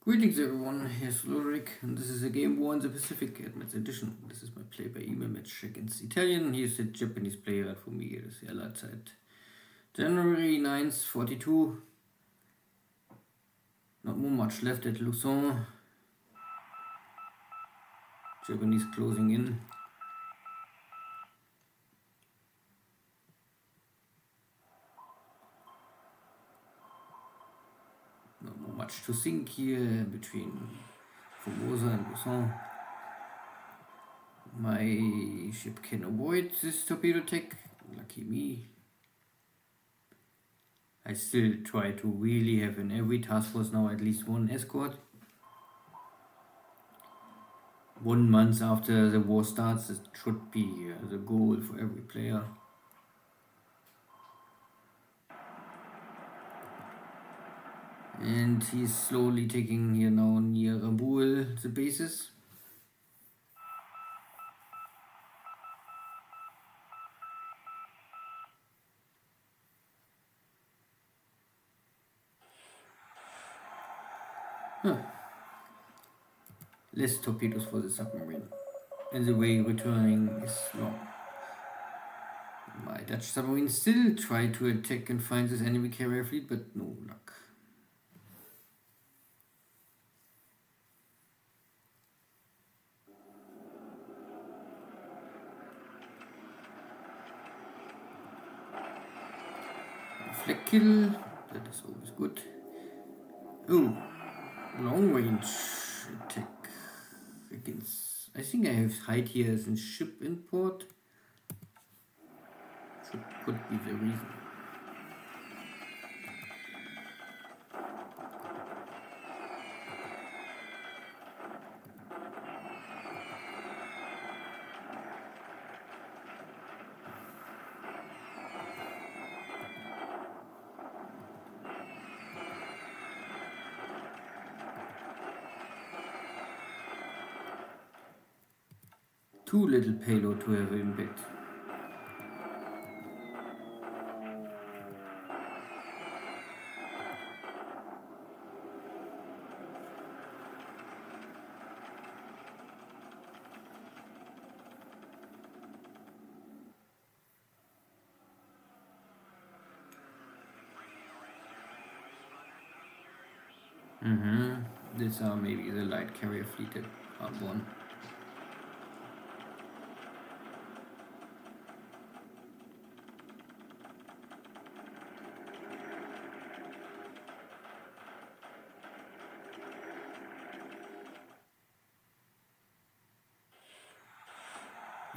Greetings everyone, here's Lodrik, and this is a Game War in the Pacific Admits Edition. This is my play-by-email match against Italien. He's a Japanese player for me, it is Zeit. January 9th, 42. Not more much left at Luzon. Japanese closing in. Not more much to think here between Formosa and Luzon. My ship can avoid this torpedo attack, lucky me. I still try to really have in every task force now at least one escort. 1 month after the war starts, it should be the goal for every player. And he's slowly taking here now near Rabul the bases. Less torpedoes for the submarine. And the way returning is long. My Dutch submarine still try to attack and find this enemy carrier fleet, but no luck. Flag kill, that is always good. Oh, long range attack against. I think I have hide here as in ship import. Could be the reason. Too little payload to have impact. These are maybe the light carrier fleet that are born.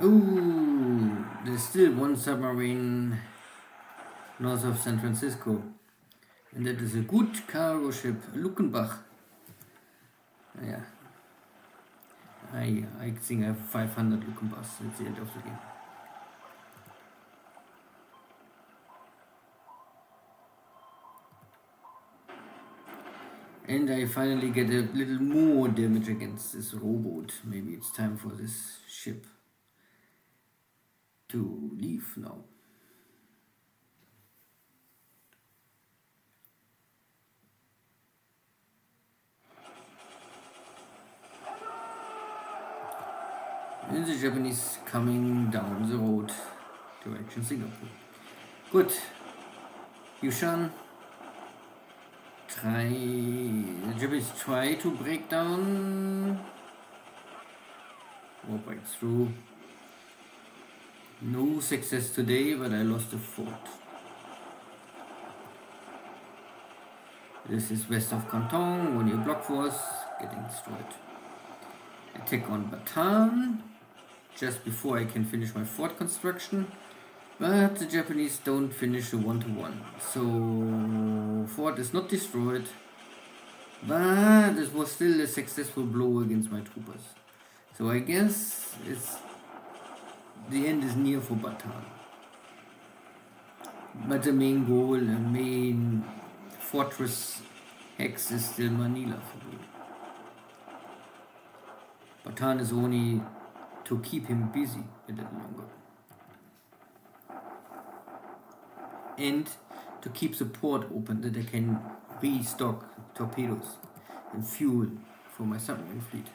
Oh, there's still one submarine north of San Francisco. And that is a good cargo ship, Luckenbach. Yeah. I think I have 500 Luckenbachs at the end of the game. And I finally get a little more damage against this rowboat. Maybe it's time for this ship to leave now. And the Japanese coming down the road direction Singapore. Good. Yushan. The Japanese try to break down or break through. No success today, but I lost the fort. This is west of Canton, 1 year block force getting destroyed. Attack on Bataan just before I can finish my fort construction, but the Japanese don't finish the 1-to-1. So fort is not destroyed, but it was still a successful blow against my troopers. So I guess the end is near for Bataan. But the main goal, the main fortress hex is still Manila for me. Bataan is only to keep him busy a little longer. And to keep the port open that I can restock torpedoes. and fuel for my submarine fleet.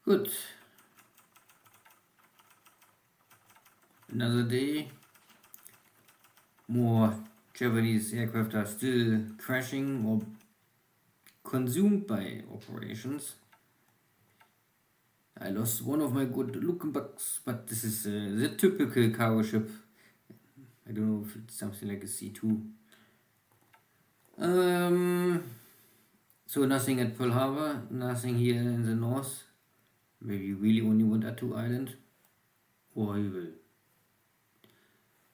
Good. Another day. More Japanese aircraft are still crashing or consumed by operations. I lost one of my good looking bugs, but this is the typical cargo ship. I don't know if it's something like a C2. So nothing at Pearl Harbor, nothing here in the north. Maybe you really only want Attu Island, or you will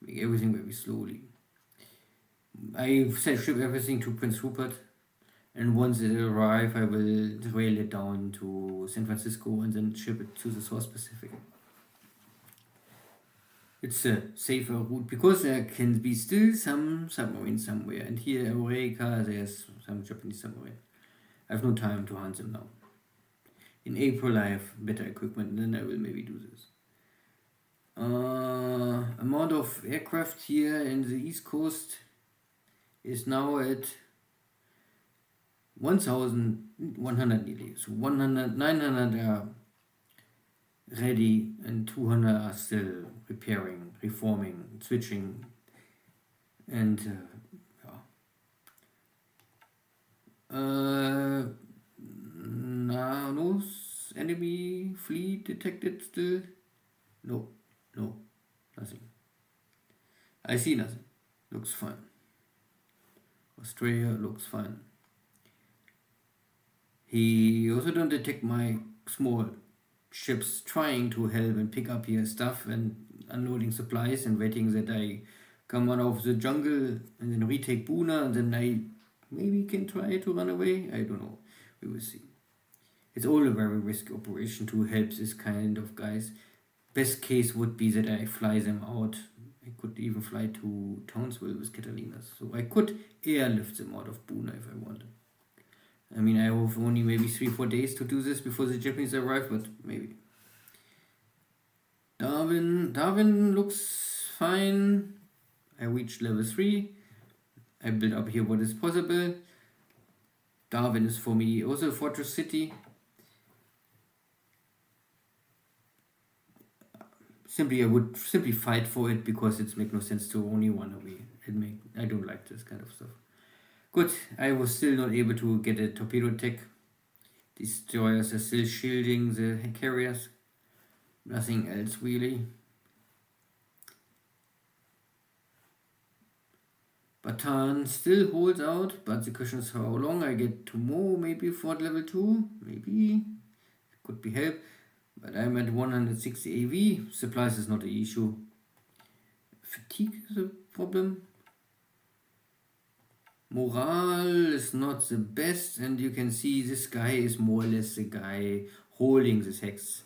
make everything very slowly. I ship everything to Prince Rupert, and once it arrives, I will rail it down to San Francisco and then ship it to the South Pacific. It's a safer route because there can be still some submarines somewhere, and here in Eureka there's some Japanese submarine. I have no time to hunt them now. In April I have better equipment, and then I will maybe do this. Amount of aircraft here in the East Coast is now at 1,100 nearly. So 900 are ready and 200 are still repairing, reforming, switching, and no enemy fleet detected still. No, nothing. I see nothing. Looks fine. Australia looks fine. He also don't detect my small ships trying to help and pick up here stuff and unloading supplies and waiting that I come out of the jungle and then retake Buna, and then I maybe can try to run away. I don't know. We will see. It's all a very risky operation to help this kind of guys. Best case would be that I fly them out. I could even fly to Townsville with Catalinas. So I could airlift them out of Buna if I wanted. I mean, I have only maybe 3-4 days to do this before the Japanese arrive, but maybe. Darwin looks fine. I reached level 3. I built up here what is possible. Darwin is for me also a fortress city. I would simply fight for it because it makes no sense to only run away. I don't like this kind of stuff. Good, I was still not able to get a torpedo tech. Destroyers are still shielding the carriers. Nothing else really. Bataan still holds out, but the question is how long I get tomorrow. Maybe Fort level 2, maybe. It could be help. But I'm at 160 AV. Supplies is not an issue. Fatigue is a problem. Morale is not the best, and you can see this guy is more or less the guy holding this hex.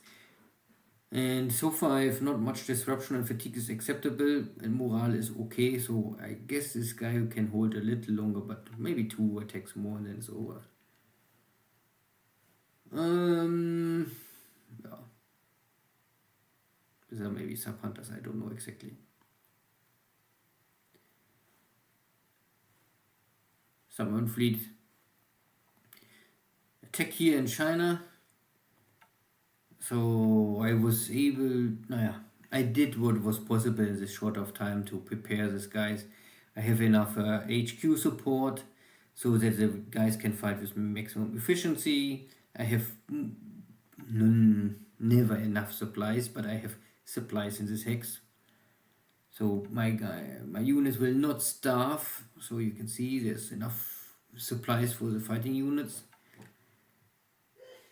And so far I have not much disruption, and fatigue is acceptable, and morale is okay, so I guess this guy can hold a little longer, but maybe 2 attacks more and then it's over. Yeah. These are maybe sub-hunters, I don't know exactly. Submarine fleet. Attack here in China. So I was able, I did what was possible in this short of time to prepare these guys. I have enough HQ support so that the guys can fight with maximum efficiency. I have never enough supplies, but I have supplies in this hex. So my units will not starve. So you can see there's enough supplies for the fighting units.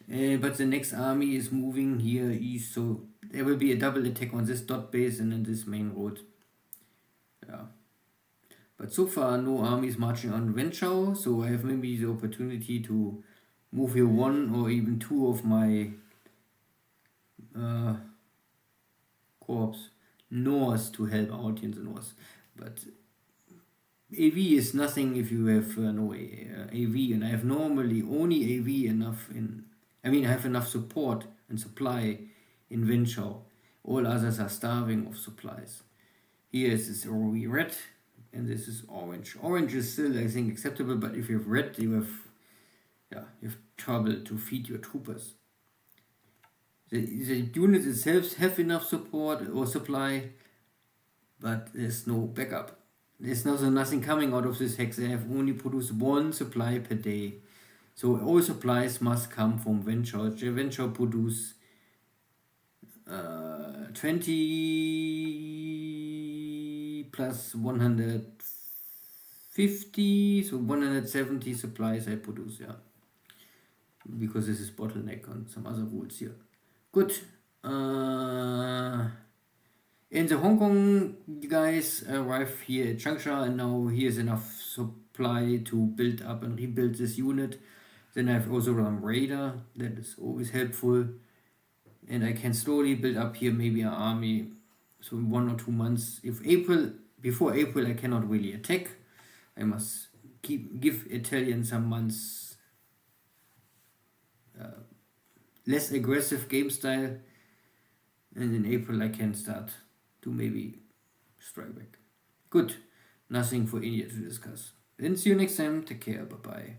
But the next army is moving here east, so there will be a double attack on this dot base and in this main road. Yeah. But so far no armies marching on Wenchau, so I have maybe the opportunity to move here one or even two of my corps north to help out in the north. But AV is nothing if you have no AV, and I have normally only AV enough I have enough support and supply in Wenchau. All others are starving of supplies. Here is this already red, and this is orange. Orange is still, I think, acceptable, but if you have red, you have trouble to feed your troopers. The units themselves have enough support or supply, but there's no backup. There's nothing coming out of this hex. They have only produced one supply per day. So all supplies must come from Wenchau. Wenchau produce 20 plus 150, so 170 supplies I produce, yeah. Because this is bottleneck on some other rules here. Good. In the Hong Kong guys arrive here at Changsha, and now here's enough supply to build up and rebuild this unit. Then I have also run radar, that is always helpful. And I can slowly build up here maybe an army. So in 1 or 2 months, before April I cannot really attack. I must give Italian some months less aggressive game style. And in April I can start to maybe strike back. Good. Nothing for India to discuss. Then see you next time. Take care. Bye bye.